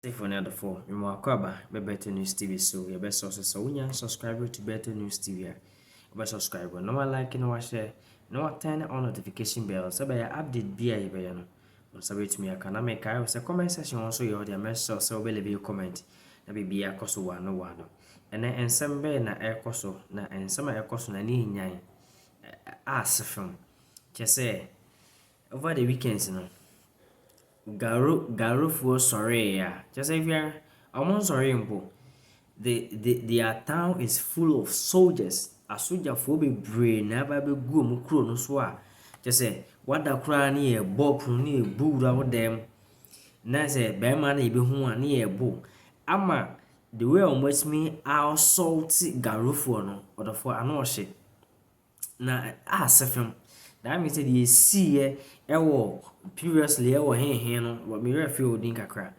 For another four, you more cover Better News TV. So your best sources. So when you subscribe to Better News TV, you best subscribe. No one like, no one share, no one turn on notification bell. So by update be a bayano. So wait me, I can make I was a comment section also. You the message so be leave comment. Na be a cost one no one. And some be na air coso na and some air coso na ni nyai. Ass from. Just say over the weekends, you know. Garu for sorry, yeah. Just if you're almost sorry, their town is full of soldiers. A soldier for be brain, never be good, mukro no swa. Just say what the crown near Bob near boo out them. Na say Beman be who near boo. Ama the way almost me our salty Garu for no or the for an shit. Na Sefim. That means that you see previously no what me feel din kakra.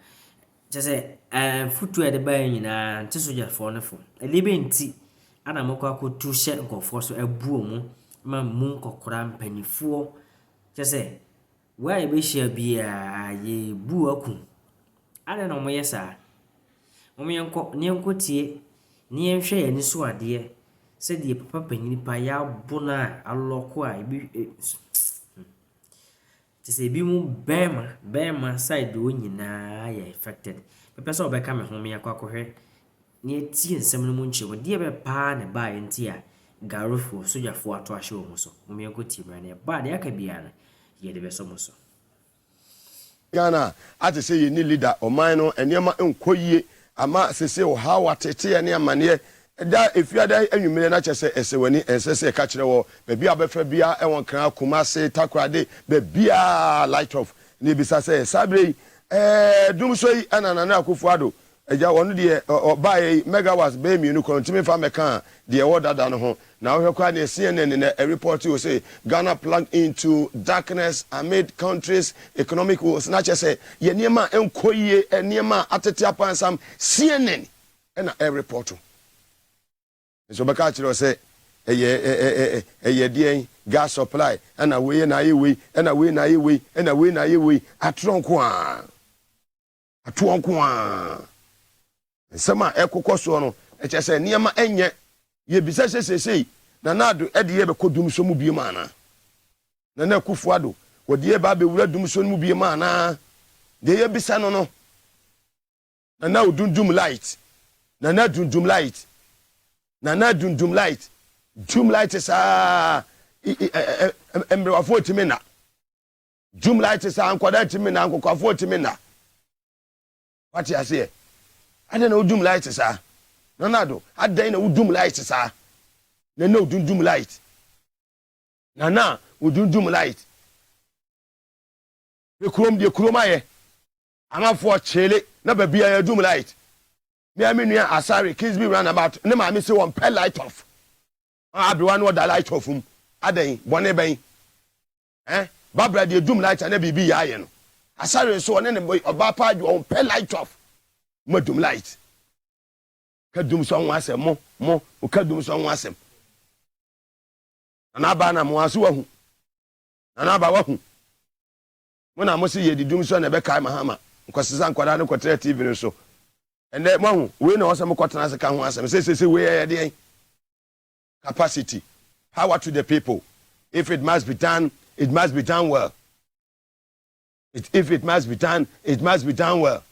Just say footwear the buy nyina ntisoja for no for. Elibe nti ana moko akotu hye nkofo so abuo mu ma mu nkokora mpanifo. Just say why be share bia ye bu aku. Ana no moye sa. Momenko ne enkotie ne enhwe ye ni so ade. Said the papa penny pa ya bona aloko a ebi to say bi mu bema side do nyina ya affected papa so obeka me home yakwakohwe ne tie nsem no mu nche wo de be pa ne ba enti a garofo sojafo ato ahye wo so mu yanko tie bra ne ba de aka bia na ye de be so mo so Ghana ate say ye ni leader oman no enema enkoyie ama sese wo ha watete ne amane da efiada anwumire na chese esewani ensese ka kire wo be bia befa bia e won kan Coma se takrade be bia light off ni bisa se sabre dumso yi anana Akufo Addo eja wonu de obaye megawatts be mienu kontimi fa meka de wo dada no ho na wo hwekwa na CNN na a report will say Ghana plunged into darkness amid countries economic woes na chese ye niema enkoyie niema atete apansam CNN na a report. So baka chiro say eye dien gas supply and away na ye we and away na ye we and away na ye we atronko a sama ekokọ so no e che say niema enye ye bisa sesei na nado e de ye be kodum so mu biem ana na Akufo Addo wo de ye ba be wura dum so mu biem ana de ye bisa no na odundum light na dundum light na dundum light dum light is embrewafo timina dum light is ankwada timina ankwafo timina what you say I don't know dum light is nanado adan na udum light is na no dundum light na udundum light be krom de kromaye amafo chele na ba bia ya dum light me amenu asare kids be run about ne ma me say one per light off everyone what the light off adan bone ben babra de dum light na bibi ya ye no asare so ne oba pa ju on per light off mo dum light ka dum so won asem mo o ka dum so won asem na ba na mo aso wahu na ba wahu mo na mo se ye di dum so na be kai mahama nkosisa nkwada ne kwotre TV no so and then mahu we na osem kwotena se ka ho asem say we dey capacity power to the people. If it must be done, it must be done well. If it must be done, it must be done well.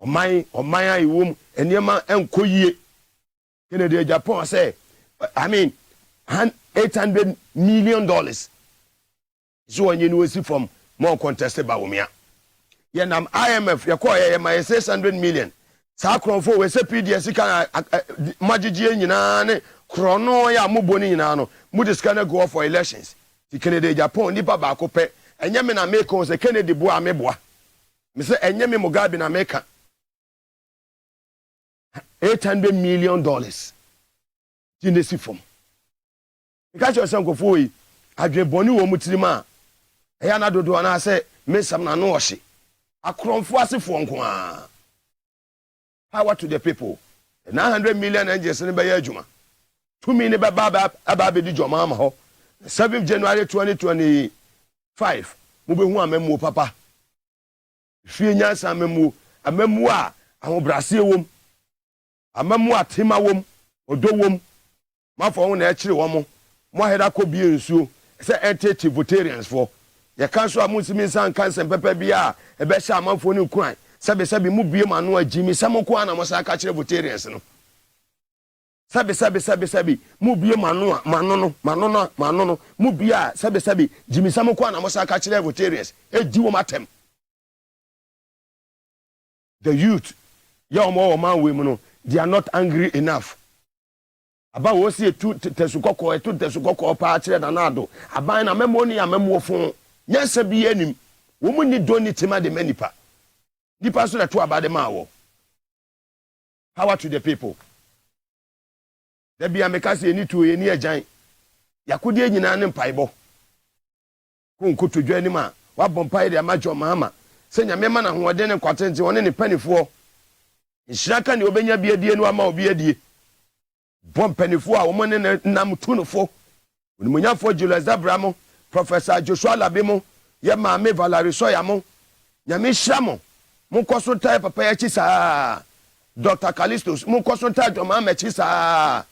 Omai iwum enema enkoyie Kennedy Japan say I mean $800 million so when you see from more contested by Umia yenam IMF yakoye my 600 million sa kronfo we se PDS kan magigye nyina ne krono ya moboni nyina no mu discana go for elections ti Kennedy Japan ni baba ko pe enye me na make on se Kennedy bo ameboa me se enye me Mugabe na make $800 million ti ne si fom ka cho san ko fo yi adwe boni wo mutirima eya na dodo na se me sam na no ohye akronfo asefo nko a power to the people 900 million angels ne be ya adwuma 2 million be ba be di joma ma ho 7 January 2025 mu be hu amemu papa Fie nyansa amamu a ahobrase wom amamu atema wom odo wom mafo ho na ekire wo mo heda ko bie nsuo se entity votarians for ye kan so amunsimi san kansen pepe bia e be sha amafo ni kuan sebe mu bie ma no agimi sam ko ana mo sa ka kire votarians no sebe mu bie ma no mu bia sebe jimi sam ko ana mo sa ka kire votarians eji wo matem. The youth, young man, women, they are not angry enough. About what see two tesukoko party and anado. About a memony, a memo phone. Yes, be any woman need don't need to the many pa. The person that about the mawo. Power to the people. There be a mekasi any to any a giant. Yakudi in an paibo. Kunku to join ma. What bompire the major mama. Senya mema na hoɔden ne kwatente wone ne panifoɔ nhyiraka ne obenya biadie no ama obiadie bom panifoɔ a wɔn ne nam tunofo onimonyafo Julius Abramo Professor Joshua Labemo ye maame Valerie Soyamo nyame hyira mo monkɔso tai papa ya chi saa Dr. Callistus monkɔso tai doma ma chi saa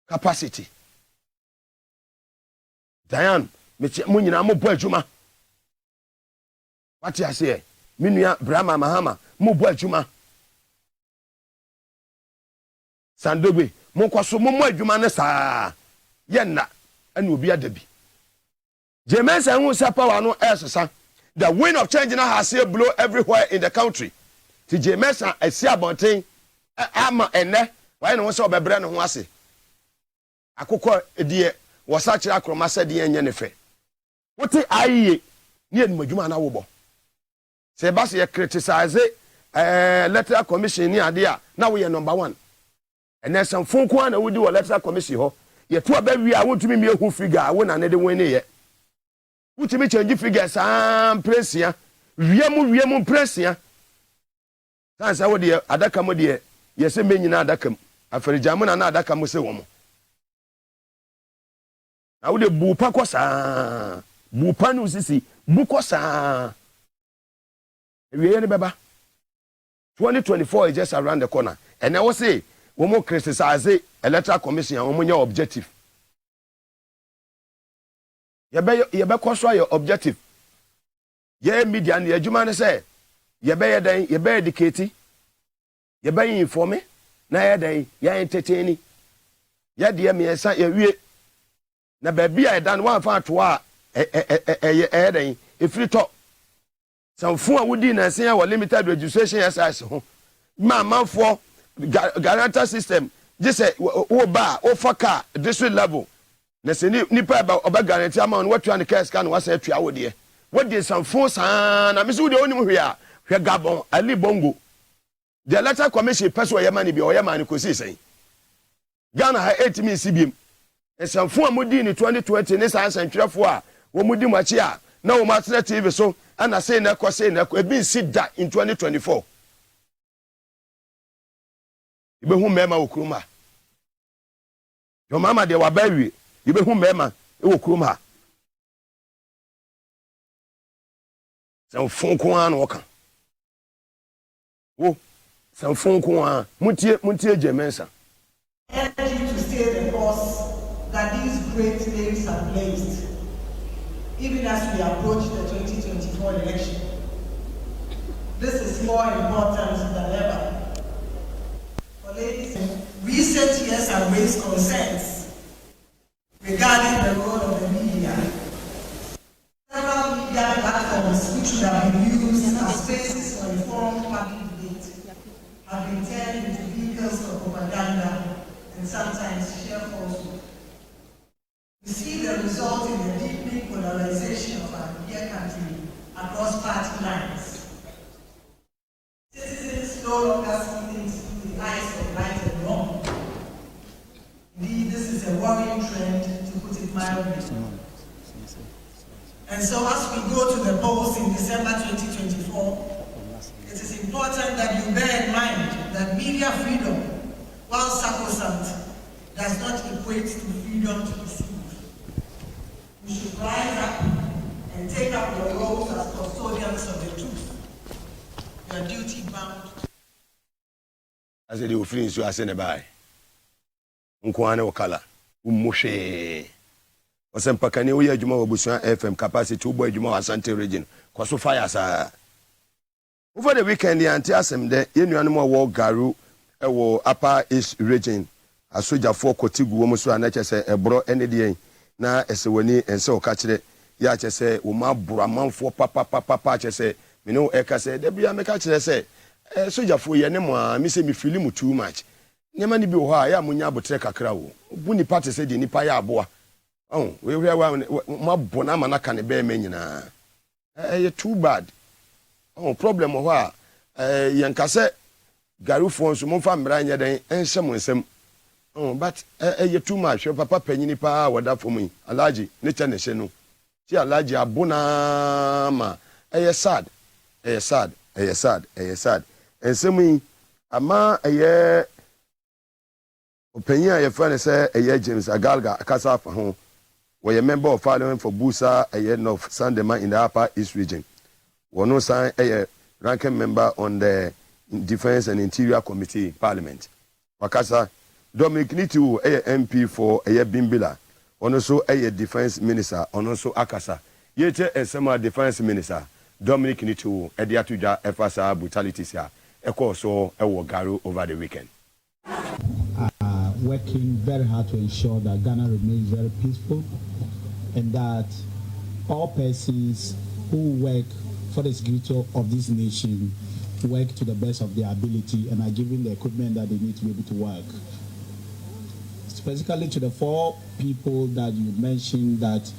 capacity Diane mo nyina mo bɔ adwuma. What you say? Minua Brahma Mahama, Mubu Juma. Sandobe, Monkoso Momo Jumanesa. Yenna, and will be a debi. James and Musapa no else. The wind of change now has here blow everywhere in the country. To James and a Sia Bontain, Ama and ne, why no one saw by Brennan Wasi. Akoko, dear, was such a cromasa de Yennefe. What I near Mujumana Wobo. Sebasi ye criticize electoral commission ni ade a na we number 1 and then some phone ko na we do electoral commission ho ye to aba wi a wontumi me hu figure wo na ne de won ne ye wutumi change figure sam presia wiemu presia san sa wo de adaka mo de ye se menyina adaka mu afarijamu na adaka mo se wo mo na wo de bu pa kosa bu pa no sisi bu kosa. We are 2024 is just around the corner. And I will say, we more criticize the electoral commission and we your objective. You be control your objective. Ye media and the human say, you be educated, you be informed, na ye entertaining. Ya dear me say ye na baby I done one for to if you talk. Some phone would na say our limited registration exercise ho man for guarantor system just say o ba o for car district level na say nipa ba oba guarantee amount what you and cash can was say tua wo de what dey some phone san na me say wo de onim hwe a hwe Gabon Ali Bongo the electoral commission person o yema ni bi o yema ni ko si say Ghana ha 8 min CBM and some phone mudi in 2020 ne san santwefo a wo mudi machi a na wo matna TV so and I say na e bin sit that in 2024. Ibe hu mema okruma. Your mama de wa bawi, ibe hu mema e okruma. Some phone ko an woka. Oh, some phone ko an muntie Jemensa. Energy to stay the course that these great names have blazed. Even as we approach the 2024 election, this is more important than ever. For ladies, recent years have raised concerns regarding the role of the media. Several media platforms which would have been used as spaces for informed public debate have been turned into vehicles for propaganda and sometimes sheer falsehood. We see the result in the deepening polarization of our dear country across party lines. Citizens no longer see things through the eyes of right and wrong. Indeed, this is a worrying trend, to put it mildly. And so as we go to the polls in December 2024, it is important that you bear in mind that media freedom, while sacrosanct, does not equate to freedom to be sued. We should rise up and and take up your roles as custodians of the truth. You are duty bound. I said, you finish you are sent by Nkwane Okala, Umushe. Wasempakani uya juma wabusuan FM capacity ubo juma Asante region. Kwa so fire sa. Over the weekend, the anti-asem de yenu animal war Garu ewo Upper East region. A soldier for Kotigu womusu anache se ebro ene na esewani ense okachire ya che se wo ma buramanfo papa che se me no eka se de bia me ka kire se soldier for ye ne mo a me se me feel mu too much. Nyema ni bi wo ha ya munya abotre kakra wo. Bu ni party se de nipa ya aboa. Oh, we ma bona ma na ka ne be me nyina. Too bad. Oh, problem ho a yenka se Garu fo nso mo fa mra nya den enhye mo nsem. Oh, but too much. Your papa penny pa wada for me. Alaji, nature nation. See Alaji abuna ma. Sad. Sad. And so me ama opinion your friend say James Agalga Akasa for home. We a member of parliament for Busa North Sandema in the Upper East region. We no sign ranking member on the Defense and Interior Committee Parliament. Wakasa Dominic Nitu MP for Bimbila, also Defense Minister, also Akasa. Yete Sema Defense Minister, Dominic Nitu, Ediatuja FSA brutalities here. Eko so Garu over the weekend. Working very hard to ensure that Ghana remains very peaceful and that all persons who work for the security of this nation work to the best of their ability and are given the equipment that they need to be able to work. Specifically to the 4 people that you mentioned that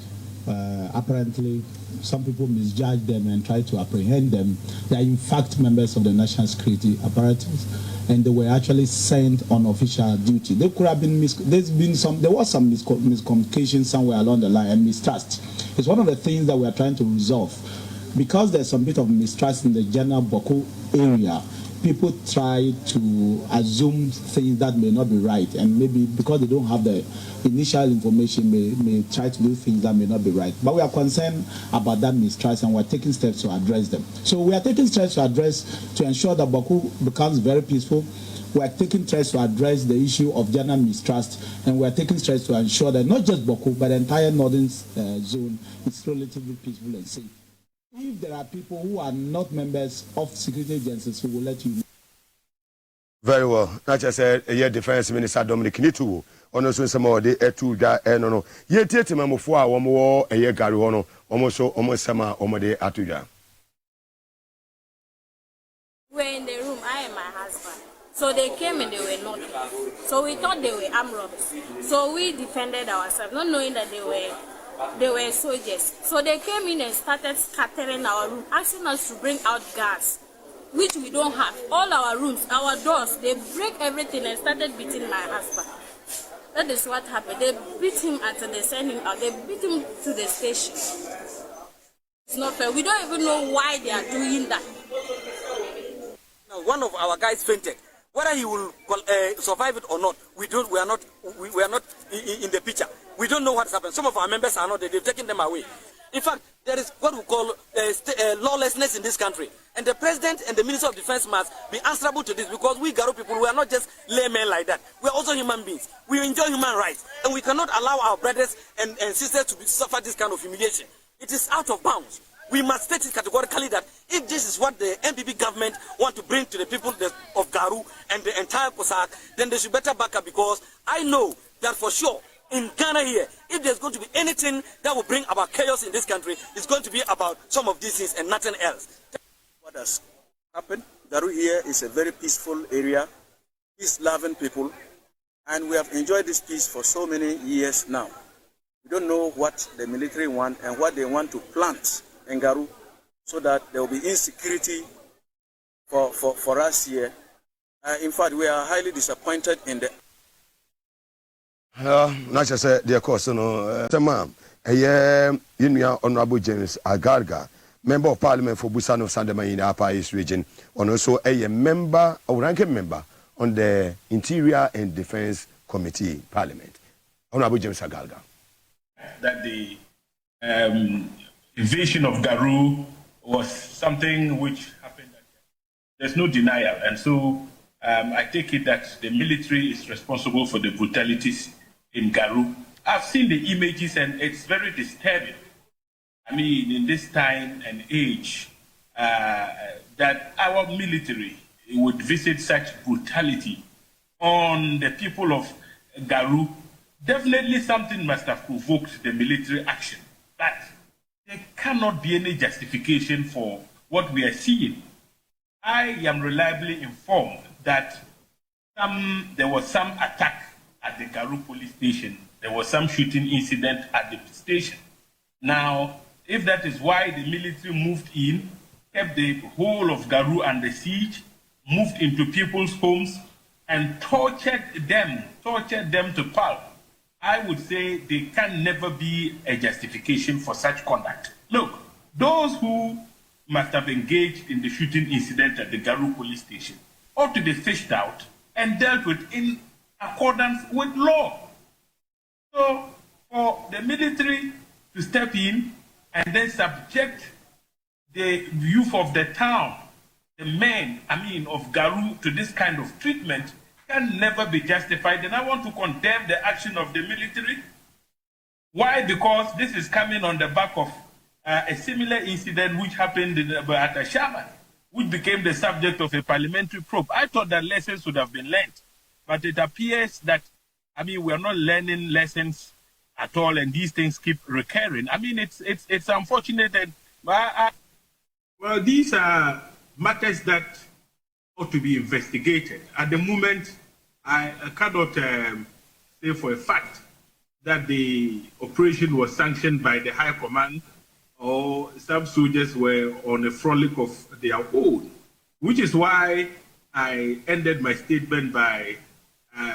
apparently some people misjudge them and try to apprehend them. They are in fact members of the national security apparatus, and they were actually sent on official duty. There could have been there was some miscommunication somewhere along the line and mistrust. It's one of the things that we are trying to resolve, because there's some bit of mistrust in the general Boko area. People try to assume things that may not be right, and maybe because they don't have the initial information may try to do things that may not be right. But we are concerned about that mistrust, and we're taking steps to address them. So we are taking steps to ensure that Baku becomes very peaceful. We are taking steps to address the issue of general mistrust, and we are taking steps to ensure that not just Baku, but the entire northern zone is relatively peaceful and safe. If there are people who are not members of security agencies, we will let you know. Very well. Not just said, Defense Minister Dominic Nitu, on so some of the Etuja, no. Ye tietty mamofua, one more a year Garuono, almost summer, omode Atuja. We're in the room, I and my husband. So they came and they were not. So we thought they were armed robbers. So we defended ourselves, not knowing that they were soldiers. So they came in and started scattering our room, asking us to bring out gas, which we don't have. All our rooms, our doors, they break everything and started beating my husband. That is what happened. They beat him until they sent him out. They beat him to the station. It's not fair. We don't even know why they are doing that. Now, one of our guys fainted. Whether he will survive it or not, we are not in the picture. We don't know what's happened. Some of our members are not there. They've taken them away. In fact, there is what we call lawlessness in this country. And the president and the minister of defense must be answerable to this, because we Garu people, we are not just laymen like that. We are also human beings. We enjoy human rights. And we cannot allow our brothers and sisters to suffer this kind of humiliation. It is out of bounds. We must state it categorically that if this is what the NPP government want to bring to the people of Garu and the entire Kosak, then they should better back up, because I know that for sure in Ghana here, if there's going to be anything that will bring about chaos in this country, it's going to be about some of these things and nothing else. What has happened? Garu here is a very peaceful area, peace-loving people, and we have enjoyed this peace for so many years now. We don't know what the military want and what they want to plant in Garu, so that there will be insecurity for us here. In fact, we are highly disappointed in the not just the course, no. Ma'am, Honorable James Agarga, Member of Parliament for Busano Sandema in the Upper East region, and also a member, or ranking member on the Interior and Defense Committee Parliament. Honorable James Agarga. That the invasion of Garu was something which happened. There's no denial. And so I take it that the military is responsible for the brutalities in Garu. I've seen the images and it's very disturbing. I mean, in this time and age, that our military would visit such brutality on the people of Garu, definitely something must have provoked the military action. But there cannot be any justification for what we are seeing. I am reliably informed that there was some attack at the Garu police station. There was some shooting incident at the station. Now, if that is why the military moved in, kept the whole of Garu under siege, moved into people's homes, and tortured them to pulp, I would say there can never be a justification for such conduct. Look, those who must have engaged in the shooting incident at the Garu police station ought to be fished out and dealt with in accordance with law. So, for the military to step in and then subject the youth of the town, the men, of Garu to this kind of treatment can never be justified. And I want to condemn the action of the military. Why? Because this is coming on the back of a similar incident which happened at Ashaman, which became the subject of a parliamentary probe. I thought that lessons would have been learned, but it appears that, we are not learning lessons at all, and these things keep recurring. It's unfortunate, and well, these are matters that ought to be investigated. At the moment, I cannot say for a fact that the operation was sanctioned by the High Command or some soldiers were on a frolic of their own, which is why I ended my statement by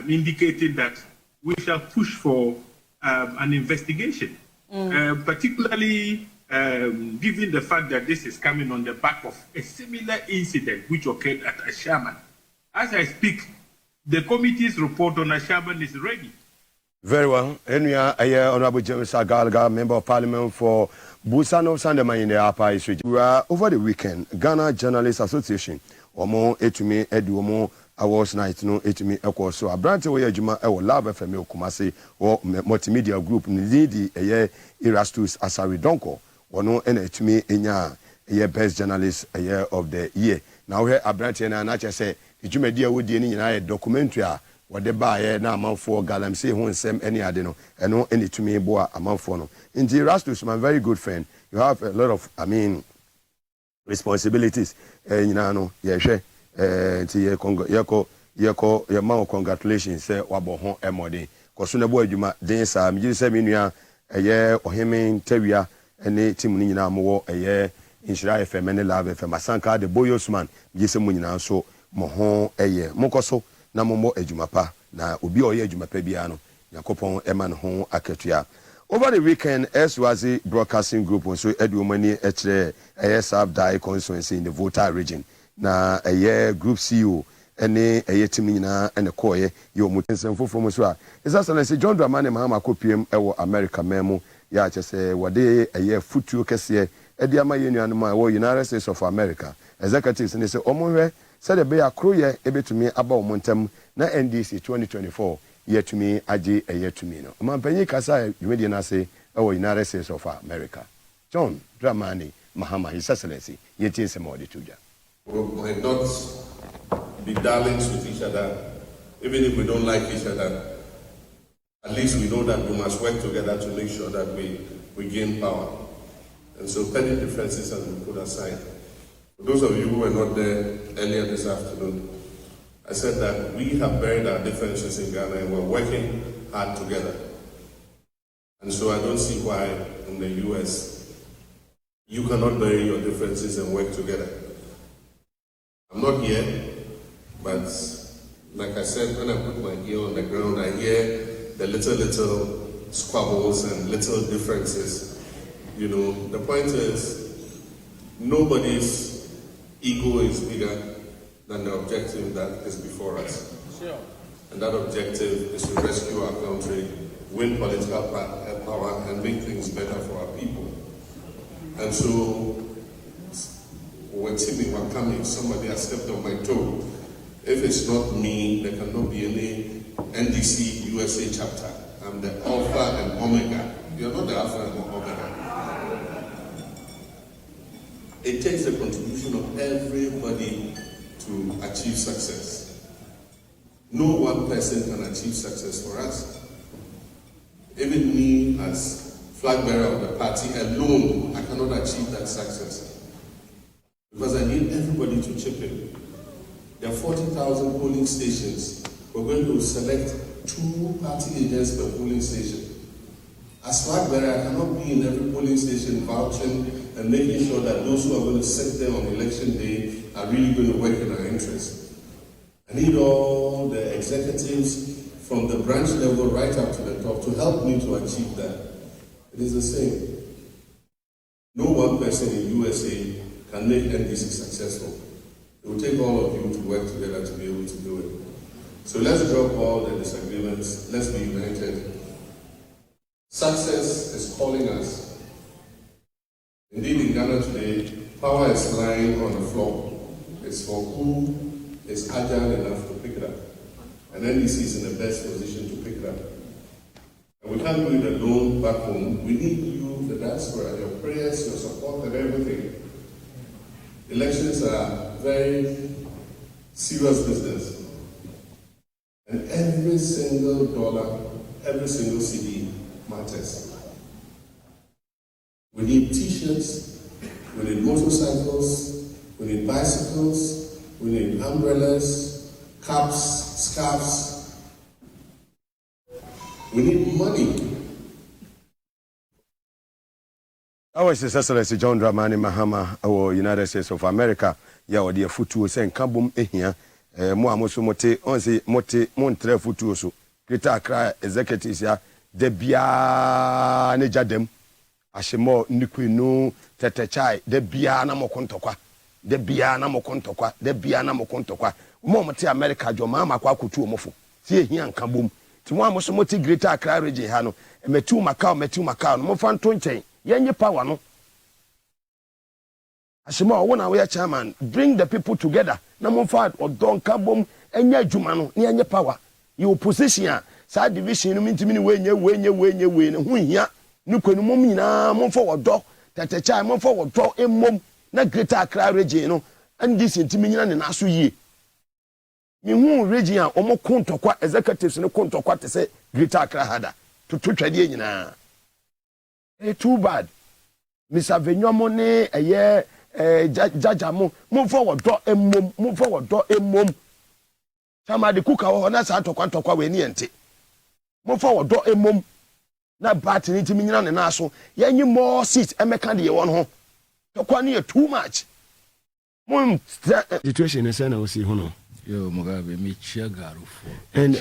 indicating that we shall push for an investigation, particularly given the fact that this is coming on the back of a similar incident which occurred at Ashaman. As I speak, the committee's report on Ashaman is ready. Very well. Honorable James Agalga, Member of Parliament for Busano Sandema in the Upper East Region. We are over the weekend, Ghana Journalists Association, Omo Etumi Eduomo Awards Night, no Etumi Eko. So a branch away Juma Ewo Lab FM Kumasi or multimedia group Nidi Eye Erastus Asari Donko, or no Etumi Enya a best journalist a year of the year. Now here a branch and I say, Jume dear would any documentary. What they buy now amount for Galam say who same any adeno and no any to me boa amount for no. In Rastus, my very good friend, you have a lot of responsibilities. You know, your congratulations, say wabo hon emode. Kosuna boy juma densa mi say me nua eye ohemen tawia ene team ni nyina mo eye Inshira FM ene Love FM asanka de boyosman mi say mo nyina so mo hon eye mokoso na momo ejumapa na obi oye ejumapa bia no yakopon ema no ho akatua. Over the weekend, Eswazi Broadcasting Group so Eduomani etre ASAP Dai constituency in the Volta region. Na a group CEO ene team nyina ene koye yo mutensefo from so a say John Dramani Mahama kopiem ewo America memo ya chese wade futuo kese edi ama yenuanu ma wo United States of America executives ne say omonwe said the be akroye ebetumi aba omontem na NDC 2024 yetumi age yetumi no mampanyi kasa yumedi na say ewo United States of America. John Dramani Mahama, His Excellency, yeti nsema de tuja. We might not be darlings with each other, even if we don't like each other. At least we know that we must work together to make sure that we gain power. And so petty differences have been put aside. For those of you who were not there earlier this afternoon, I said that we have buried our differences in Ghana and we're working hard together. And so I don't see why in the US you cannot bury your differences and work together. I'm not here, but like I said, when I put my ear on the ground, I hear the little squabbles and little differences. You know, the point is, nobody's ego is bigger than the objective that is before us. Sure. And that objective is to rescue our country, win political power, and make things better for our people. And so, when somebody has stepped on my toe. If it's not me, there cannot be any NDC USA chapter. I'm the Alpha and Omega. You're not the Alpha and Omega. It takes the contribution of everybody to achieve success. No one person can achieve success for us. Even me as flag bearer of the party alone, I cannot achieve that success. Because I need everybody to chip in. There are 40,000 polling stations. We're going to select 2 party agents per polling station. As flag bearer, I cannot be in every polling station vouching and making sure that those who are going to sit there on election day are really going to work in our interest. I need all the executives from the branch level right up to the top to help me to achieve that. It is the same. No one person in USA can make NDC successful. It will take all of you to work together to be able to do it. So let's drop all the disagreements. Let's be united. Success is calling us. Indeed, in Ghana today, power is lying on the floor. It's for who is agile enough to pick it up. And NDC is in the best position to pick it up. And we can't do it alone back home. We need you, the diaspora, your prayers, your support, and everything. Elections are very serious business. And every single dollar, every single CD matters. We need t-shirts, we need motorcycles, we need bicycles, we need umbrellas, caps, scarves. We need money. Our His Excellency John Dramani Mahama, our United States of America, ya wadi ya futu sen kabum ehia mo amoso mote onse mote montre futu so Greater Accra executives ya de bia ne jadem ashemo nikwenu tetechai de bia na mokontokwa de bia na mokontokwa de bia na mokontokwa mo mote America jo mama kwa kutu omofo ti ehia nkabom ti mo amoso mote Greater Accra region ha no metu makao no mo fa nto nchen yenye power no Ashima wona we chairman bring the people together na mo fa odon kabom enya adwuma no ne enye power your opposition sa division no mintimi ni wenye ne hu hia ne kwenu mom nyina mo fa wodo tetecha mo fa wodo emmom na Greater Accra region no and this intimi nyina ne naso yie mi hu region a omo kontokwa executives ne kontokwa te se Greater Accra hada to twade nyina too bad Mr. Venyomo ne eye jaja mo forward do emmom mo forward do emmom sama de kuka ho na sa tokwa we ni ente mo forward do emmom na bat ni timi nyina ne na so yenyi more seat emeka de ye won ho tokwa ne too much mo situation is na we see ho no yo Mugabe me chia Garu for and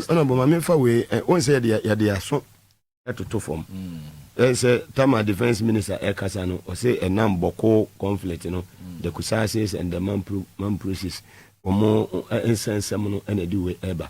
honorable mama fa we won say de aso to form say Tama Defense Minister Ekasano or say a Namboko conflict, you know, the Kusasis and the Mampusis or more incense and a do ever.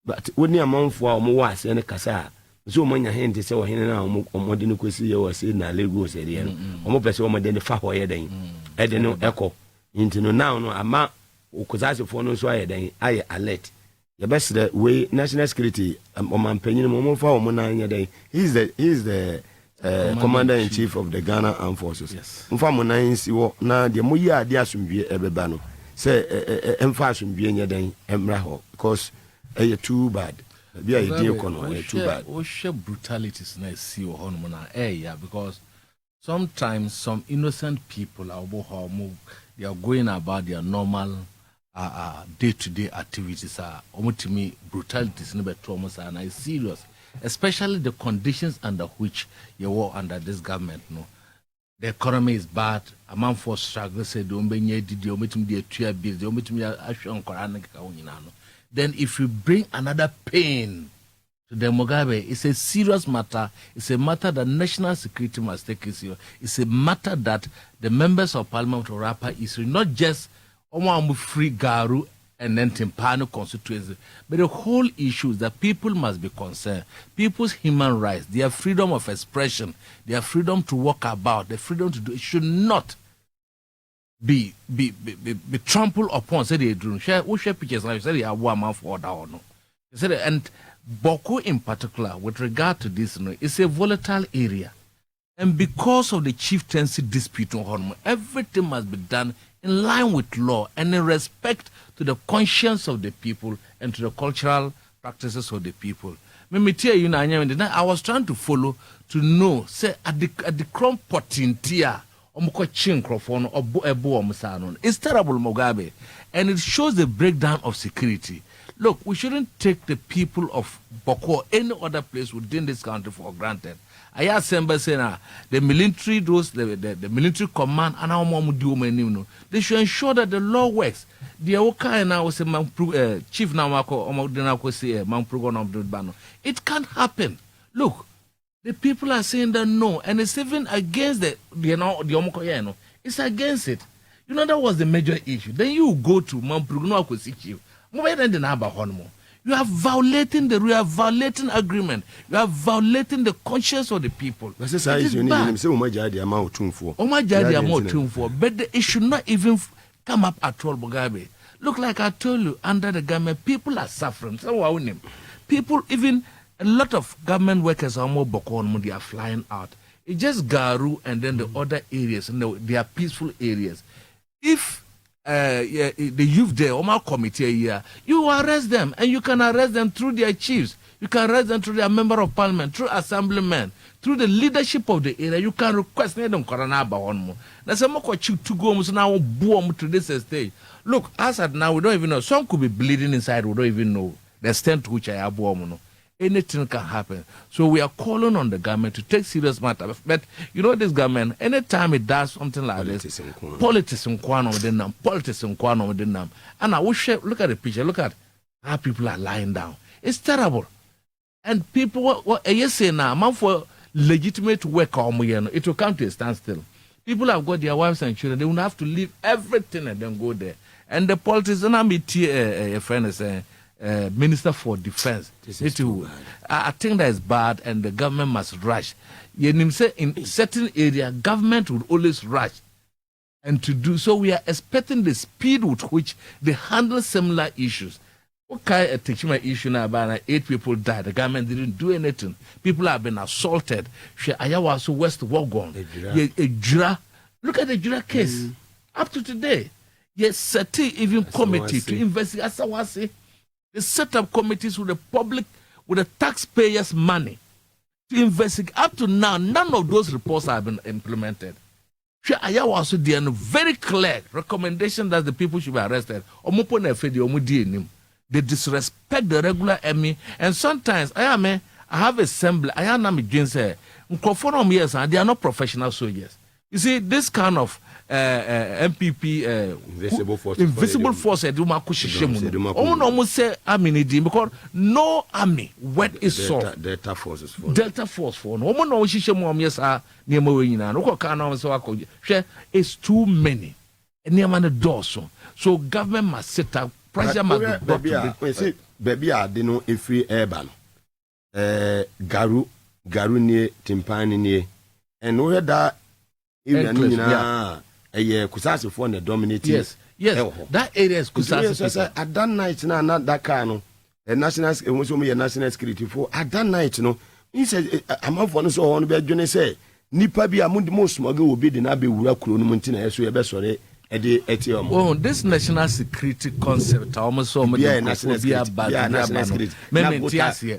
But wouldn't a month for more was and a Kasa. So many hand to say, or more than Kusi or say, na Legos area, or more person than the Faho Edding. I don't know echo into no now, no, a ma or Kusasi for no so I alert. The best way national security, Oman Penny, Momo for Mona day. He's the Commander-in-Chief of the Ghana Armed Forces. Yes. Mfamo na insi wo na de moyi ade asomdwe ebeba no say emfa asomdwe nya den emra ho because too bad. Be a dey kono too bad. O share brutalities na see wo hono na because sometimes some innocent people are they are going about their normal day-to-day activities omotimi brutalities no beto almost and is serious. Especially the conditions under which you were under this government. No, the economy is bad. A man for struggle said, then if you bring another pain to the Mugabe, it's a serious matter. It's a matter that national security must take it serious. It's a matter that the members of parliament or rapper is not just free Garu and then Timpano constituency. But the whole issue is that people must be concerned. People's human rights, their freedom of expression, their freedom to walk about, their freedom to do it should not be trampled upon. Say they do. Share pictures like say they are one man for that or no. And Boko in particular, with regard to this, it's a volatile area. And because of the chieftaincy dispute on Hormone, everything must be done in line with law and in respect to the conscience of the people and to the cultural practices of the people. I was trying to follow to know, say, at the crown potintia, it's terrible, Mugabe, and it shows the breakdown of security. Look, we shouldn't take the people of Boko or any other place within this country for granted. I asked saying the military, the military command, and our mom do they should ensure that the law works. The Oka now say chief Namako say Mamprugon. It can't happen. Look, the people are saying that no, and it's even against the Omoko, it's against it. You know, that was the major issue. Then you go to Mamprugon chief. You are violating the agreement. You are violating the conscience of the people. It is bad. But it should not even come up at all, Mugabe. Look, like I told you, under the government, people are suffering. People, even a lot of government workers are more Boko, they are flying out. It's just Garu and then the other areas, and they are peaceful areas. If the youth there, Omar committee here, you arrest them, and you can arrest them through their chiefs. You can arrest them through their member of parliament, through assemblymen, through the leadership of the area. You can request them corona about that's a more to go now boom to this stage. Look, as at now, we don't even know. Some could be bleeding inside. We don't even know the extent to which I have boom. Anything can happen. So we are calling on the government to take serious matter. But you know, this government, anytime it does something like this, politics in Kwano within them, politics in Kwano within them. And I wish, look at the picture, look at how people are lying down. It's terrible. And people, what you say now, man, for legitimate work, it will come to a standstill. People have got their wives and children, they will have to leave everything and then go there. And the politician, a friend is saying, Minister for Defense. I think that is bad, and the government must rush. In certain area, government would always rush, and to do so, we are expecting the speed with which they handle similar issues. Okay, take my issue now about 8 people died. The government didn't do anything. People have been assaulted. Ayawaso West Wagon. Look at the Jura case. Up to today, yes, set even committee to investigate. They set up committees with the public, with the taxpayers' money to investigate. Up to now, none of those reports have been implemented. Also, there are very clear recommendation that the people should be arrested. They disrespect the regular enemy, and sometimes I have a semblance. I am against they are not professional soldiers. You see, this kind of MPP invisible force almost say army because no army what is so Delta Force for no it's too many and so government must set up pressure must be brought to the baby they know if free urban Garu near Timpani near and where that Kusasi for the dominating. Yes. That area is Kusasi. At that night, not that kind of national security for at that night, he said, I'm off on so on bed. Johnny say, Nipa be among the most smuggle will be the Nabi Wurakuru Muntina as we are best sorry. Oh, this national security concept almost so much national security.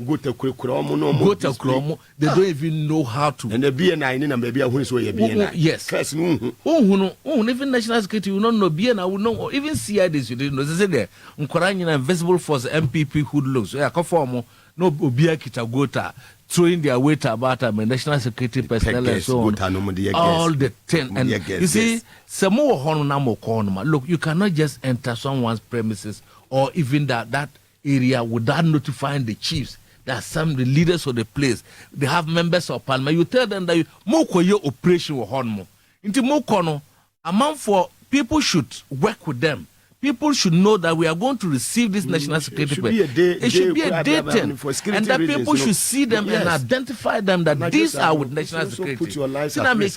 Go to Kromo. They don't even know how to. And the BNI and maybe who is BNI. Yes. Even national security will not know BNI will know, or even CIDs you didn't know. They say there, Unkoranya invisible force MPP hoodlums. I come for no Obia Kitagota. Throwing their weight about national security personnel and so on. All the 10. And you see, look, you cannot just enter someone's premises or even that area without notifying the chiefs. There are some the leaders of the place. They have members of parliament. You tell them that your operation will harm. Into Mokono, amount for people should work with them People should know that we are going to receive this national security. It should be a day thing, and that people should see them and identify them that these are with national security.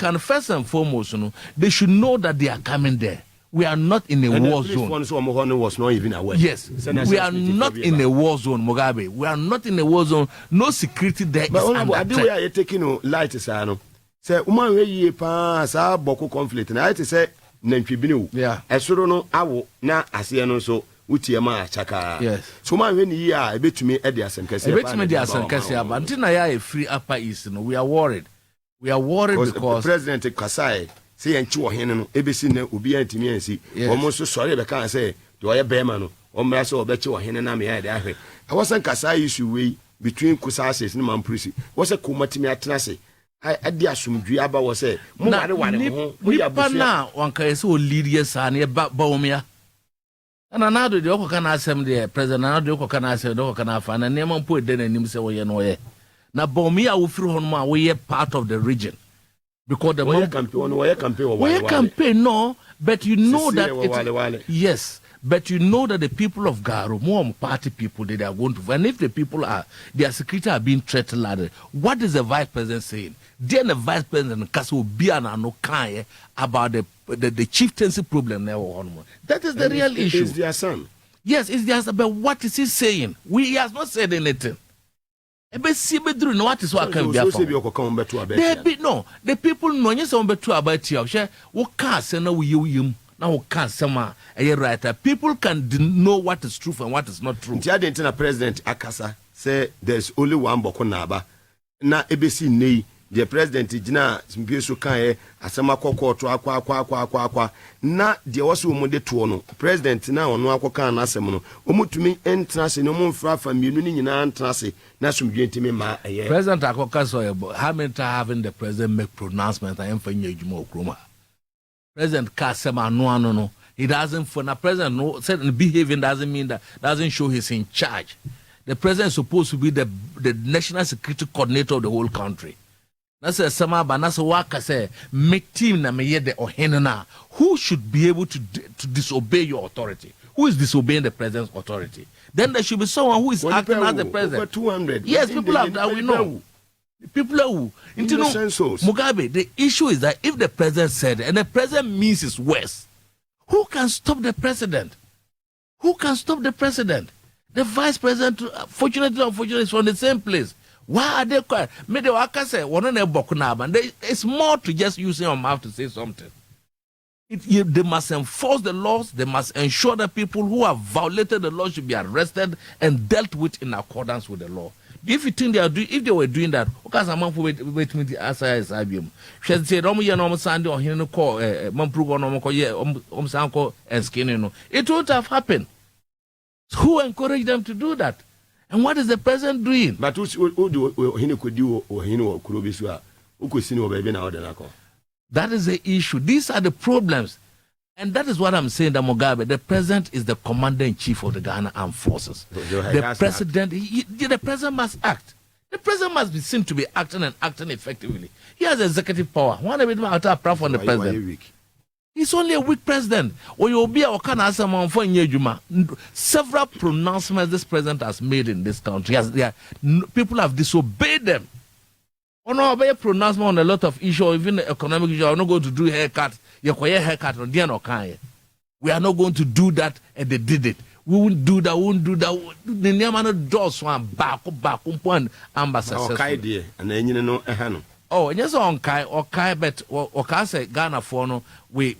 And first and foremost, they should know that they are coming there. We are not in a war zone. Was not even aware. Yes, we are not in a war zone, Mugabe. We are not in a war zone. No security there. But I do are taking light, sir. Say, woman, we pass our Boko conflict, and I say, Nampibinu. Yeah. As you don't know, I will now as you so. Utiama chaka. Yes. So man when you are a bit to me at the Asankasi. A bit to me the Asankasi, but until I a free upper east, we are worried. We are worried because President Kasai say and chew hen ABC ne ubi and Timiansi. Almost so sorry the can say, do I a bearman or Masso or bet you hen and I wasn't Kasai issue way between Kusasis and Mamprisi. Was a Kumatimia Trasi. I dear some Driaba was say, Nipana, one can so lead yes, and a Baumia. And another the Okan Assembly, President, another Okan Assembly, Okan Fan, and Neman put then and him say, no, now Bomia will through on my way part of the region. Because the campaign, no, but you know that yes, but you know that the people of Garu, more party people, they are going to, and if the people are, their security are being threatened, what is the vice president saying? Then the vice president will be an anokai about the chieftaincy problem now. That is the real issue. It's their son. Yes, it's their son. But what is he saying? He has not said anything. What is what can be no, the people know you some better about you. What can't say no you now can't some writer. People can know what is true and what is not true. The President Akasa say there's only one Bokonaba. Na ABC nei the president jina mpieso kan asema kokko to akwa na de woso mu de to no president na ono akoka na asem no omutumi entrance no mu mfra family ni nyina entrance na somdwe ntimi ma president akoka so how many having the president make pronouncement and emfanya adwuma okroma president ka asema no he doesn't for na president no certain behaving doesn't mean that doesn't show he's in charge. The president is supposed to be the national security coordinator of the whole country. That's a sama banasa waka say make team na me the ohenana. Who should be able to disobey your authority? Who is disobeying the president's authority? Then there should be someone who is acting as the president. Over 200. Yes, people have that we know. People are who. Mugabe, the issue is that if the president said and the president means his worst, who can stop the president? Who can stop the president? The vice president, fortunately or unfortunately, is from the same place. Why are they quiet? Maybe I can say, it's more to just using your mouth to say something. They must enforce the laws. They must ensure that people who have violated the law should be arrested and dealt with in accordance with the law. If you think if they were doing that, because I'm going to wait me the answer is IBM. She said, Sunday or here no call, Mamprugo no call, Sanko and skinning. It would have happened. Who encouraged them to do that? And what is the president doing? But who do he could do or he know Kurubiswa? Who could see no baby now? That is the issue. These are the problems. And that is what I'm saying that Mugabe, the president is the commander-in-chief of the Ghana Armed Forces. The president must act. The president must be seen to be acting and acting effectively. He has executive power. One of them out of from the president. He's only a weak president. Several pronouncements this president has made in this country. People have disobeyed them. On our pronouncement on a lot of issues, even economic issues, I'm not going to do haircut. We are not going to do that, and they did it. We won't do that. The name does one back and ambassador. Oh, and yes, okay, but okay, say Ghana for no, we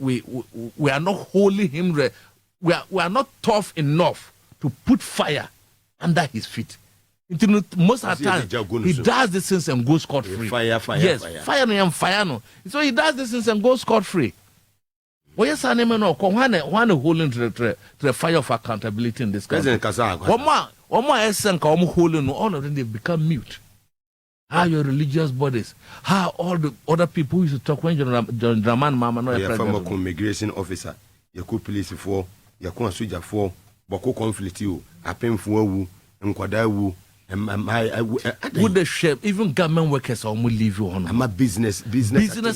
are not holding him. We are not tough enough to put fire under his feet. Most of the time, he does these things and goes scot-free. Fire. Fire. So he does these things and goes scot-free. Well, yes, I never know. One holding to the fire of accountability in this country. One more essence, all of them they've become mute. How your religious bodies, how all the other people who used to talk when John Draman Mama no president. Former immigration officer, you could police for, you could soldier for, Boko conflict you, a painful wu, and Kwadawu. Would the shape, even government workers are only leave you on. Business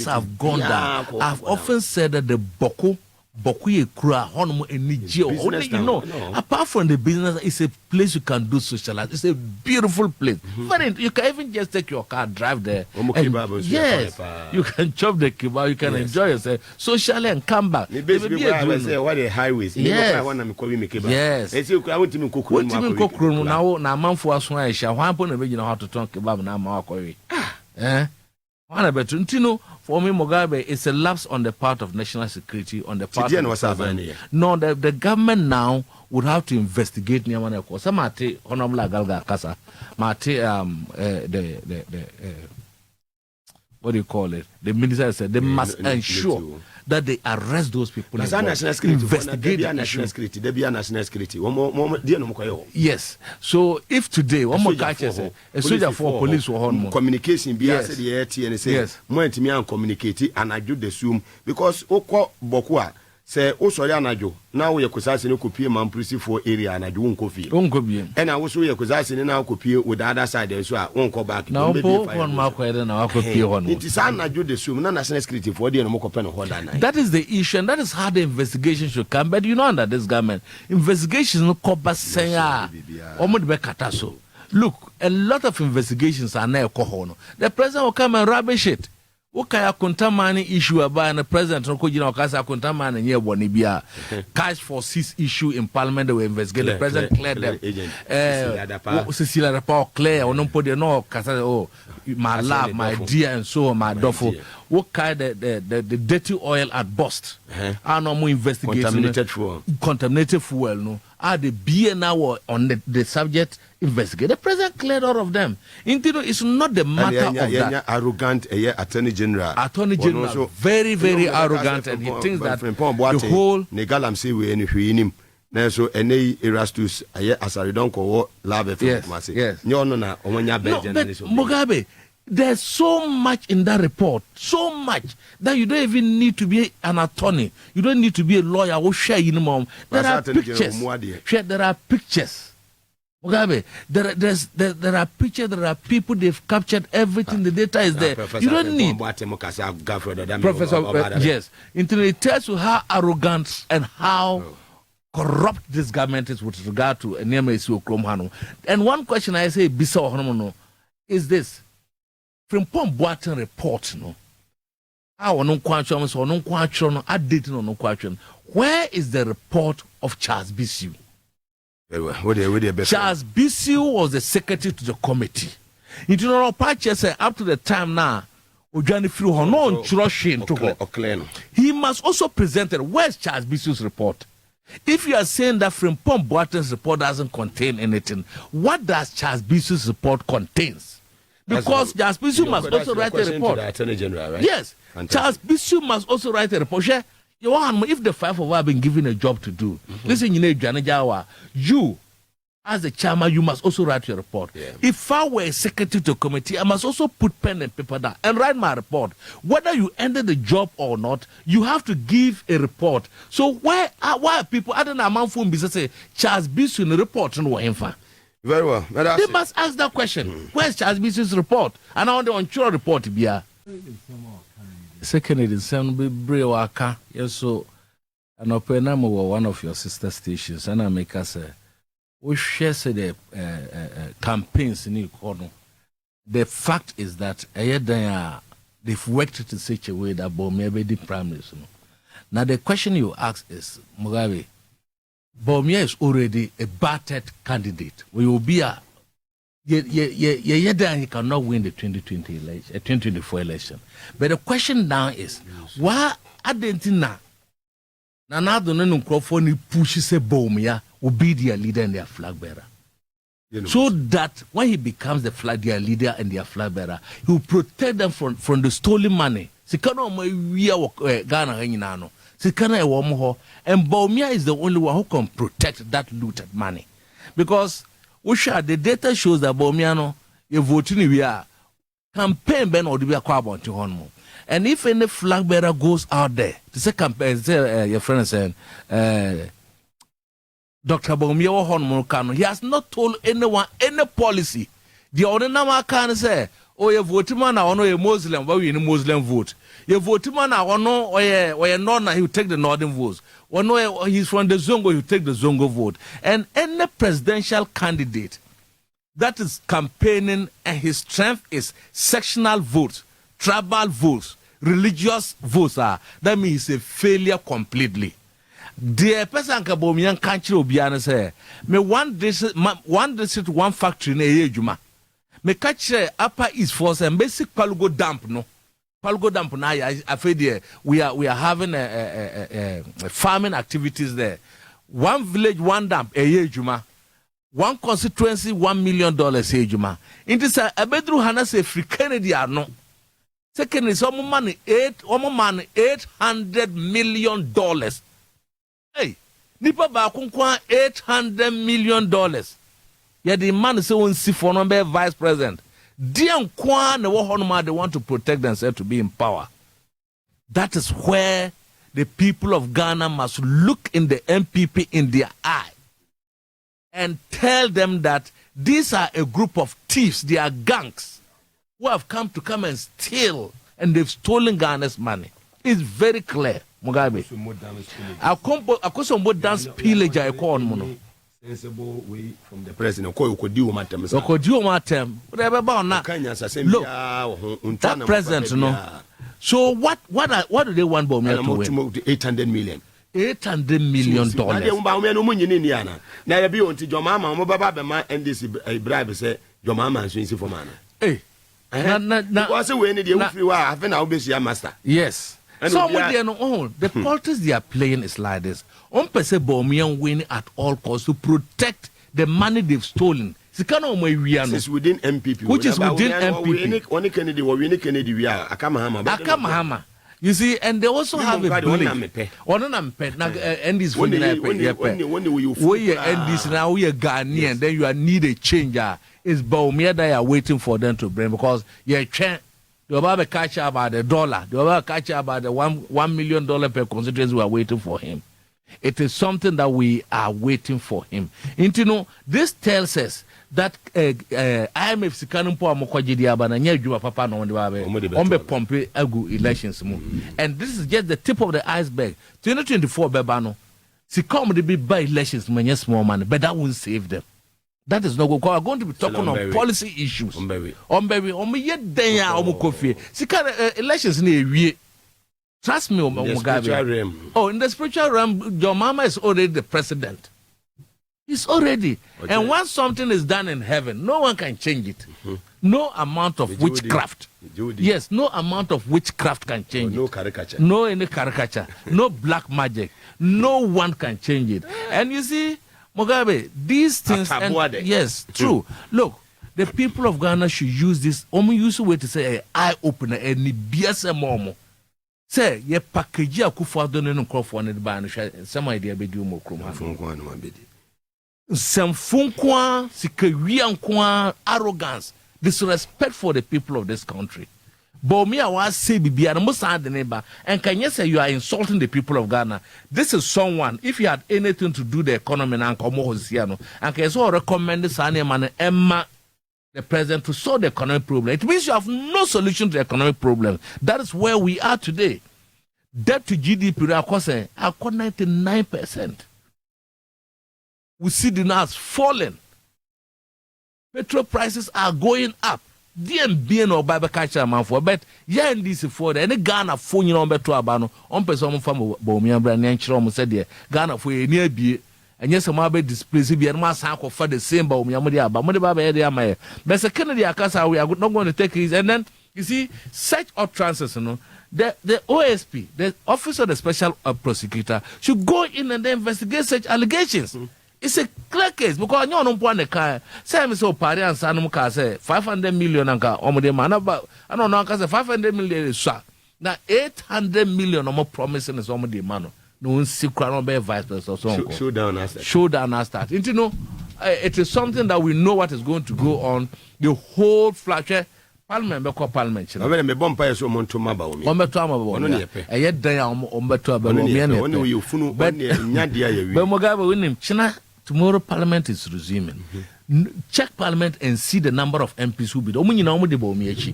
have gone down. I've often said that the Boko Bokuye Kura, Honmo, and Nijio. Only you know, apart from the business, it's a place you can do socialize. It's a beautiful place. You can even just take your car, drive there. Yes, you can chop the kebab, you can enjoy yourself socially and come back. What the highways? Yes. Yes. Now, man for us, why shall one point of how to talk kebab now? For me, Mugabe, it's a lapse on the part of national security, on the part of the government. No, the government now would have to investigate Niamaneko. Some Mate, Honorable Galga Kasa, Mate, what do you call it? The minister said they must ensure that they arrest those people. National security. Investigate national security. There be a national security. Yes. So if today one more catches a soldier for police or communication be as the and say yes, me and communicate and I do the zoom because Oko Bokwa say sorry anajo now we kusasi no kopie man prisi for area anajo wonko fie and I also we kusasi na kopie with the other side so wonko back now on ma kwede na kopie hono it is anajo the zoom na national security for there no mo kopie no hoda na. That is the issue and that is how the investigation should come. But you know, under this government investigations no koba senya omo de be kata so. Look, a lot of investigations are now kohono. The president will come and rubbish it. Okay, contaminant issue about the president contaminant here Bonibia cash for 6 issue in parliament they were investigating. The president cleared them. Cecilia report clear or no put no oh my love, my dear and so on, my duffel. What kind the dirty oil at bust? I no more investigation. Contaminated fuel no. The beer now on the subject investigate. The president cleared all of them. It's not the matter of that. Arrogant attorney general. Attorney general, very, very arrogant, and he thinks that the whole Negalam say we any him. Now so any Erastus Asaridon ko love yes. No Mugabe, there's so much in that report, so much that you don't even need to be an attorney. You don't need to be a lawyer who share in mom. There are pictures. There are pictures. Mugabe, there are pictures, there are people, they've captured everything, the data is there. You don't need Professor yes. It tells you how arrogant and how corrupt this government is with regard to Niamesi Okromhano. And one question I say, Bisa Ohanono, is this. From Pom Boaten report, no. Our no question, so no question, I did no question. Where is the report of Charles Bissiou? Charles Bissiou was the secretary to the committee. It you know, say up to the time now, he must also present it. Where's Charles Bissiou's report? If you are saying that Frimpong Boaten's report doesn't contain anything, what does Charles Bissiou's report contains? Because Charles Bissiou must also write a report. The Attorney General, right? Yes. Fantastic. Charles Bissiou must also write a report. If the 5 of us have been given a job to do, listen, you, as the chairman, you must also write your report. Yeah. If I were a secretary to a committee, I must also put pen and paper down and write my report. Whether you ended the job or not, you have to give a report. So why are people, I don't know, man phone business say Charles Bissiou in the report no info. Very well. They must ask that question. Where's Charles Bissiou's report? And I want the on report to be second it is some brave waka. Yes, so an open one of your sister stations, and I make us we share the campaigns in the corner. The fact is that they've worked it in such a way that Bomia be the prime minister. Now the question you ask is, Mugabe, Bomia is already a battered candidate. We will be a he cannot win the 2020 election, 2024 election. But the question now is, why Argentina now don't know pushes a Bomia will be their leader and their flag bearer. So that when he becomes their leader and their flag bearer, he will protect them from the stolen money. And Bomia is the only one who can protect that looted money. Because the data shows that Bomiano, you voting we are campaign ben or be a carbon to Honmo. And if any flag bearer goes out there to say campaign, your friend said, Dr. Bomia Honmo Kano, he has not told anyone any policy. The only number can say, oh, you vote man, I know a Muslim, why we in a Muslim vote. You vote man, I know or a non, he will take the northern votes. He's from the Zongo, you take the Zongo vote. And any presidential candidate that is campaigning and his strength is sectional votes, tribal votes, religious votes, that means a failure completely. The person can be a country obiana say, me one district, one factory in Ejuma. Me catch Upper East Force and basic Palugo dump no. Palugo dump now. I feel we are having farming activities there. One village, one dump, Ejuma. One constituency, $1 million Ejuma. It is a bedroom Hana say free Kennedy are no. Second is almost money $800 million. Hey, nipa ba kunkwa $800 million. Yeah, the man is so see for number vice president. Dian Kwan they want to protect themselves to be in power. That is where the people of Ghana must look in the MPP in their eye and tell them that these are a group of thieves, they are gangs who have come and steal, and they've stolen Ghana's money. It's very clear. Mugabe. Akosombo dance pillage I call mono. Sensible way from the president. Look, that president, no. So what do they want Bawumia to win? 800 million. $800 million. Now you be on to your mama, Mobaba, and this bribe say your mama is swing for man. Hey, what's the way you are having our basic master? Yes. So the politics they are playing is like this. On per se Bawumia win at all costs to protect the money they've stolen. It's within MPP. Which is within MPP. Only Kennedy, we are Akamahama. You see, and they also have a belief. And this when we end this now, we are Ghanaian, then you need a changer. It's Bawumia that are waiting for them to bring because you're trying. The Obama catch about the dollar. The Obama catch about the $1 million per constituency. We are waiting for him. It is something that we are waiting for him. And you know, this tells us that IMF sikanum po amokwaje abana nya adwuma papa no on pompe agu elections mu. And this is just the tip of the iceberg. 2024 beba no sikom de be by elections many small money, but that won't save them. That is not good. We are going to be talking on policy issues. Elections trust me, Mugabe. Oh, in the spiritual realm, your mama is already the president. He's already. Okay. And once something is done in heaven, no one can change it. No amount of witchcraft. Yes, no amount of witchcraft can change it. No caricature. No any caricature. No black magic. No one can change it. And you see, Mugabe, these things, and, yes, true. Look, the people of Ghana should use this. Use a way to say eye opener and BS momo. Say ye package Akufo Addo no crofo ne ba no some idea be do mo krom ha. Some funkwa sikawia nkwa arrogance, disrespect for the people of this country. Bawumia was say bibia no musa de neba and can you say you are insulting the people of Ghana? This is someone, if you had anything to do the economy and come hosiano and can so recommend this man Emma the president to solve the economic problem. It means you have no solution to the economic problem. That is where we are today. Debt to GDP are 99%. We see the NAS falling. Petrol prices are going up. DMB no Bible catcher man for but yeah in this for the any Ghana phone on beto abano on person from Bawumia brand and chiro said there Ghana for a near be and yes some be displace be and mass for the same Bawumia modi aba modi baba area my but second the akasa we are not going to take it. And then you see such utterances, you know, the OSP, the office of the special prosecutor, should go in and then investigate such allegations. It's a clear case because you don't want the car. Say, so party and Sanum car say 500 million anka omode man about I don't know say 500 million is shot. Now 800 million more promising is omode man. No secret no be vice president so showdown as that. You know, it is something that we know what is going to go on. The whole flash Parliament be call parliament. I me bompa so monto maba o mi. Ombeto amaba. Ono ne yepe. Eye dan ombeto aba o mi na. Ono we funu nya dia ya wi. But Mugabe winim China tomorrow parliament is resuming. Check parliament and see the number of MPs who be. Omo nyina omo de Bawumia chi.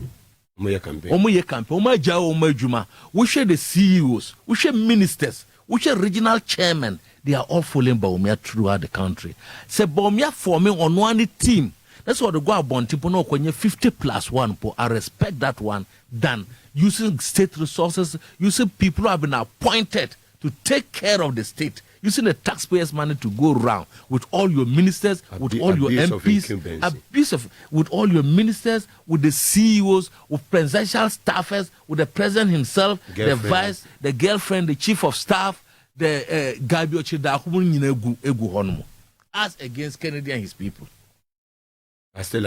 Omo ye campaign. Omo ye campaign. Omo aja omo adwuma. We share the CEOs, we share ministers, which are regional chairman, they are all following Bawumia throughout the country. Say Bawumia forming on one team. That's what the go about people know when you 50+1. I respect that one than using state resources, using people who have been appointed to take care of the state, using the taxpayers' money to go around with all your ministers, with all your MPs, with all your ministers, with the CEOs, with presidential staffers, with the president himself, the vice, the girlfriend, the chief of staff, the Gabi Ochida, as against Kennedy and his people. But still,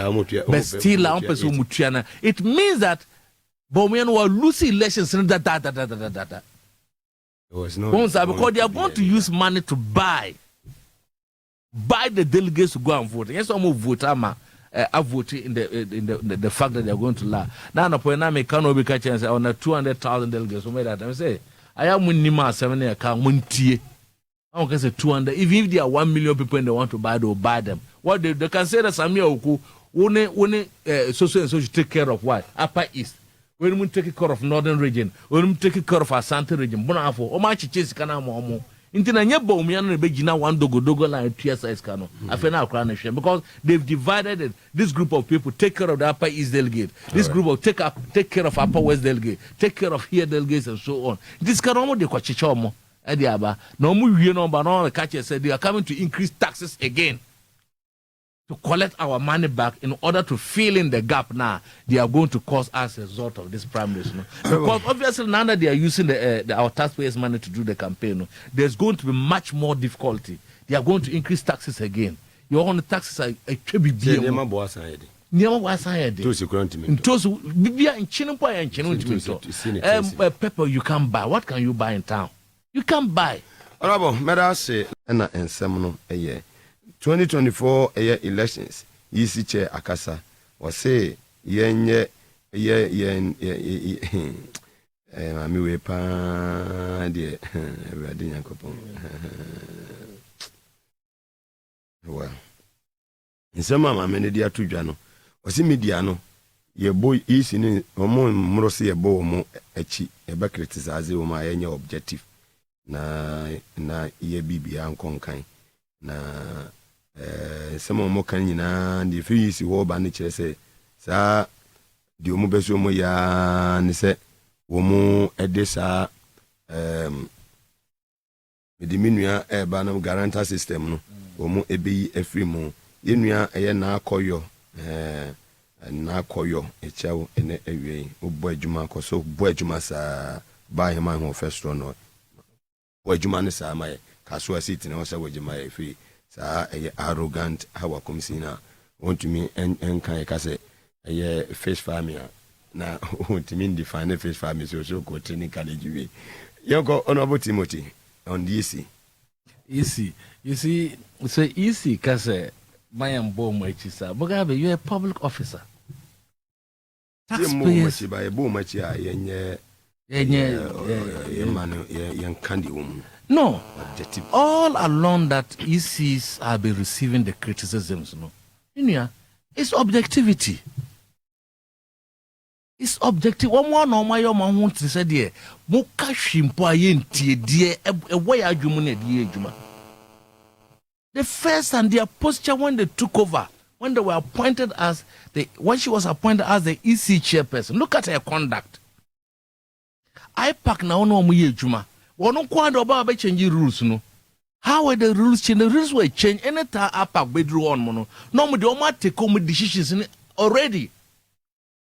it means that Bawumia will lose elections. Because they are going to use money to buy the delegates to go and vote. Yes, I'm vote. I vote in the fact that they are going to lie. Now, no point. I may can't be catching on 200,000 delegates. So that I say, I am winning my 7 year account. I don't say 200. If there are 1 million people and they want to buy, they will buy them. What they can say that Samia Oku only so and so should take care of what Upper East. When we take care of northern region, when we take care of Asante region, Bonafo, o ma chiche sikana mo. Inti na nye Bawumia no be gina one dogo line TSI skano. Afena akra na hwe because they've divided it. This group of people take care of the Upper East delegate. This group will take care of Upper West delegate, take care of here delegates and so on. This can almost de kwachiche omo. Ediaba. No mu wie no ba no catch said they are coming to increase taxes again. To collect our money back in order to fill in the gap now, they are going to cause us a result of this primaries. Because obviously now that they are using our taxpayers' money to do the campaign, there's going to be much more difficulty. They are going to increase taxes again. Your own taxes are a triple B. Pepper you can buy. What can you buy in town? You can't buy. Honorable, may I say, and seminal a year. 2024 elections, easy chair Akasa was say, yen, Mammy Wepa, dear, Radina Copon. Well, in some mamma, many dear to Jano, was immediano, your boy is in a more morosi a bow more a cheap, a bucket as my annual objective. Na ye bibi ankon kan na some more kan nyina the fees wo ba ne kire se sa di omu beso mo ya ne se wo mu edesa the minua e ba no guarantor system no wo mu ebeyi afri mu yenua eye na akoyo na akoyo echawo ene ewie wo bo adwuma akoso bo adwuma sa ba hema ho first run no wajumane sa amaye kaswa city na wasa wajumane fi sa arrogant hawa komsina want to me en kan kase face family na want me define face family so ko technically jiwe yoko honorable Timothy on the easy you see so easy kase mayam bo machi sa bogabe you a public officer taxpayers ba bo machi a yenye no, all along that ECs have been receiving the criticisms, it's objectivity. It's objective. One more no my wants to say dear. Moka shimpo ayenti dear why are you money dear. The first and their posture when they took over, when they were appointed as when she was appointed as the EC chairperson, look at her conduct. I pack now no mu yejuma. Wono kwando ba be change rules no. How were the rules change? The rules were change anytime I pack bedroom on mono. No mu de o ma take come decisions already.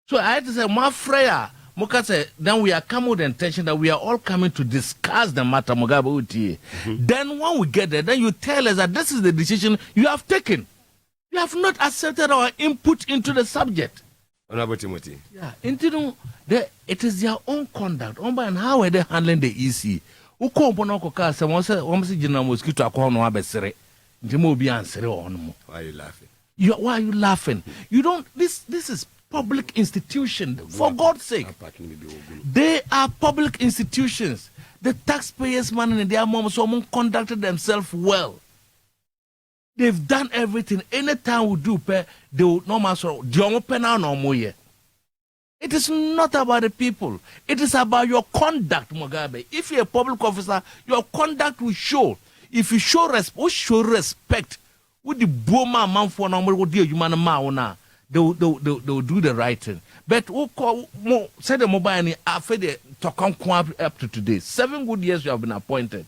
So I had to say my friend Moka say then we are coming with the intention that we are all coming to discuss the matter Mugabe uti. Then when we get there, then you tell us that this is the decision you have taken. You have not accepted our input into the subject. Honorable Timothy. Yeah, it is their own conduct. And how are they handling the EC? Who come on Oka say one say General Mosquito akwa no abesere. Ndimo obi ansere on. Why are you laughing? Why are you laughing? You don't this is public institution, for God's sake. They are public institutions. The taxpayers' money and their moms conducted themselves well. They've done everything. Anytime we do, they will no matter the penal no more. It is not about the people. It is about your conduct, Mugabe. If you're a public officer, your conduct will show. If you show respect, with the Boma man for number would deal human mauna, they'll do the right thing. But who call say the mobile and after the Tokon up to today? 7 good years you have been appointed.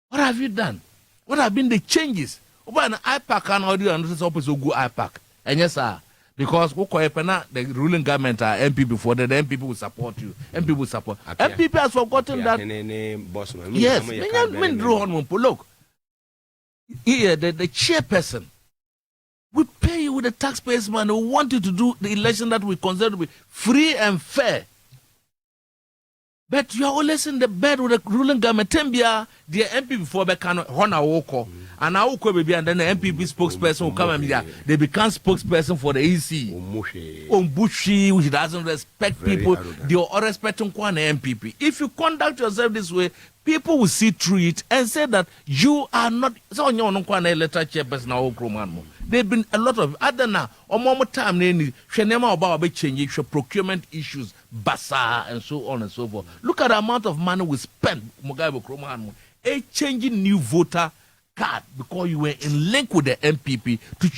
What have you done? What have been the changes? Over an IPAC and audio and this office will go IPAC. And yes, sir. Because the ruling government are MP before the MPP will support you. MP will support. MPP has forgotten that. Yes, look. Here, the chairperson we pay you with the taxpayers' money. We want you to do the election that we consider to be free and fair. But you are always in the bed with the ruling government. Tembia, the MP before they can honor Woko. And now baby, and then the MPP spokesperson will come and they become spokesperson for the EC. Ombushi, which doesn't respect people. They are respecting one MPP. If you conduct yourself this way, people will see through it and say that you are not. So on your letter chairperson. There've been a lot of other now. Or more time, Shenema about change procurement issues, basa and so on and so forth. Look at the amount of money we spent, Mugabe Kroman, a changing new voter card because you were in link with the MPP to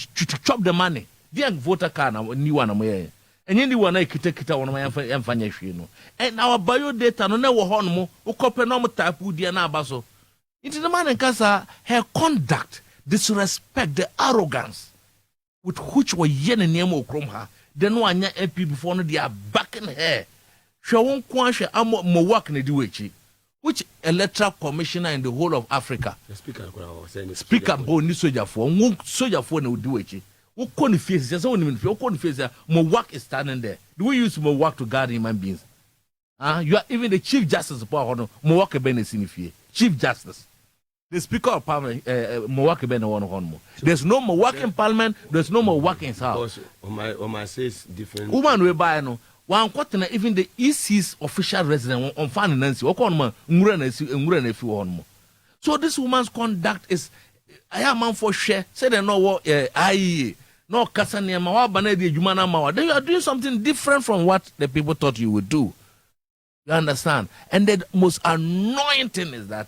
chop the money. The voter card, new one, and you want to take one of my financial. And our bio data, no, never honmo, or copy normal type with the Anabaso. Into the man and Casa, her conduct, disrespect, the arrogance with which were yen and Nemo Kromha, then one MP before they are backing her. She won't quash a more work in the duechi. Which electoral commissioner in the whole of Africa? The speaker, Boni soldier for one soldier for no duechi. What can face? There's only more work is standing there. Do we use more work to guard human beings? You are even the Chief Justice of Power, more work in Chief Justice. The Speaker of Parliament, more work there's no more work in Parliament, there's no more work in his house. Oma says different. Woman will buy no. One quarter even the EC's official resident on finance, so this woman's conduct is I am man for share, say they know what IE, no Casania Mawa Banedi Jumana Mawa. Then you are doing something different from what the people thought you would do. You understand? And the most annoying thing is that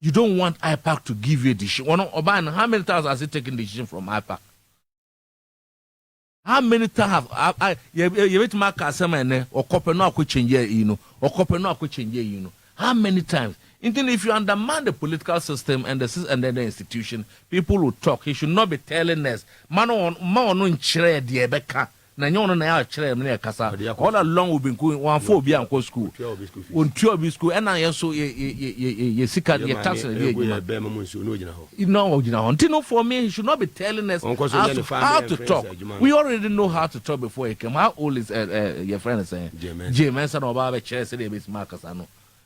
you don't want IPAC to give you a decision. How many times has he taken decision from IPAC? How many times have you wait to mark a or copy no change or copy no change How many times? Even if you undermine the political system and the institution, people will talk. He should not be telling us, man on chere de beka. Na nyono na ya chere me kasa. All along we've been going one for be and school. On two school and I so ye sika ye tax no for me he should not be telling us how to talk. We already know how to talk before he came. How old is your friend is saying? James and Obaba chair say they be Marcus.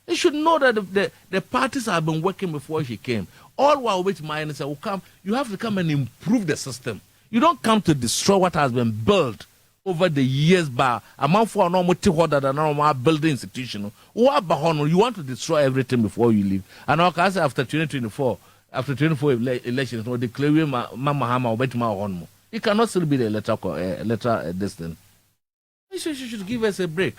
You should know that the parties have been working before he came. All while which minds will come, you have to come and improve the system. You don't come to destroy what has been built over the years by a month for a normal building institution. You want to destroy everything before you leave. And after 2024, after 24 elections, no declare Mama Hama or my honor. You cannot still be the letter distance. You should give us a break.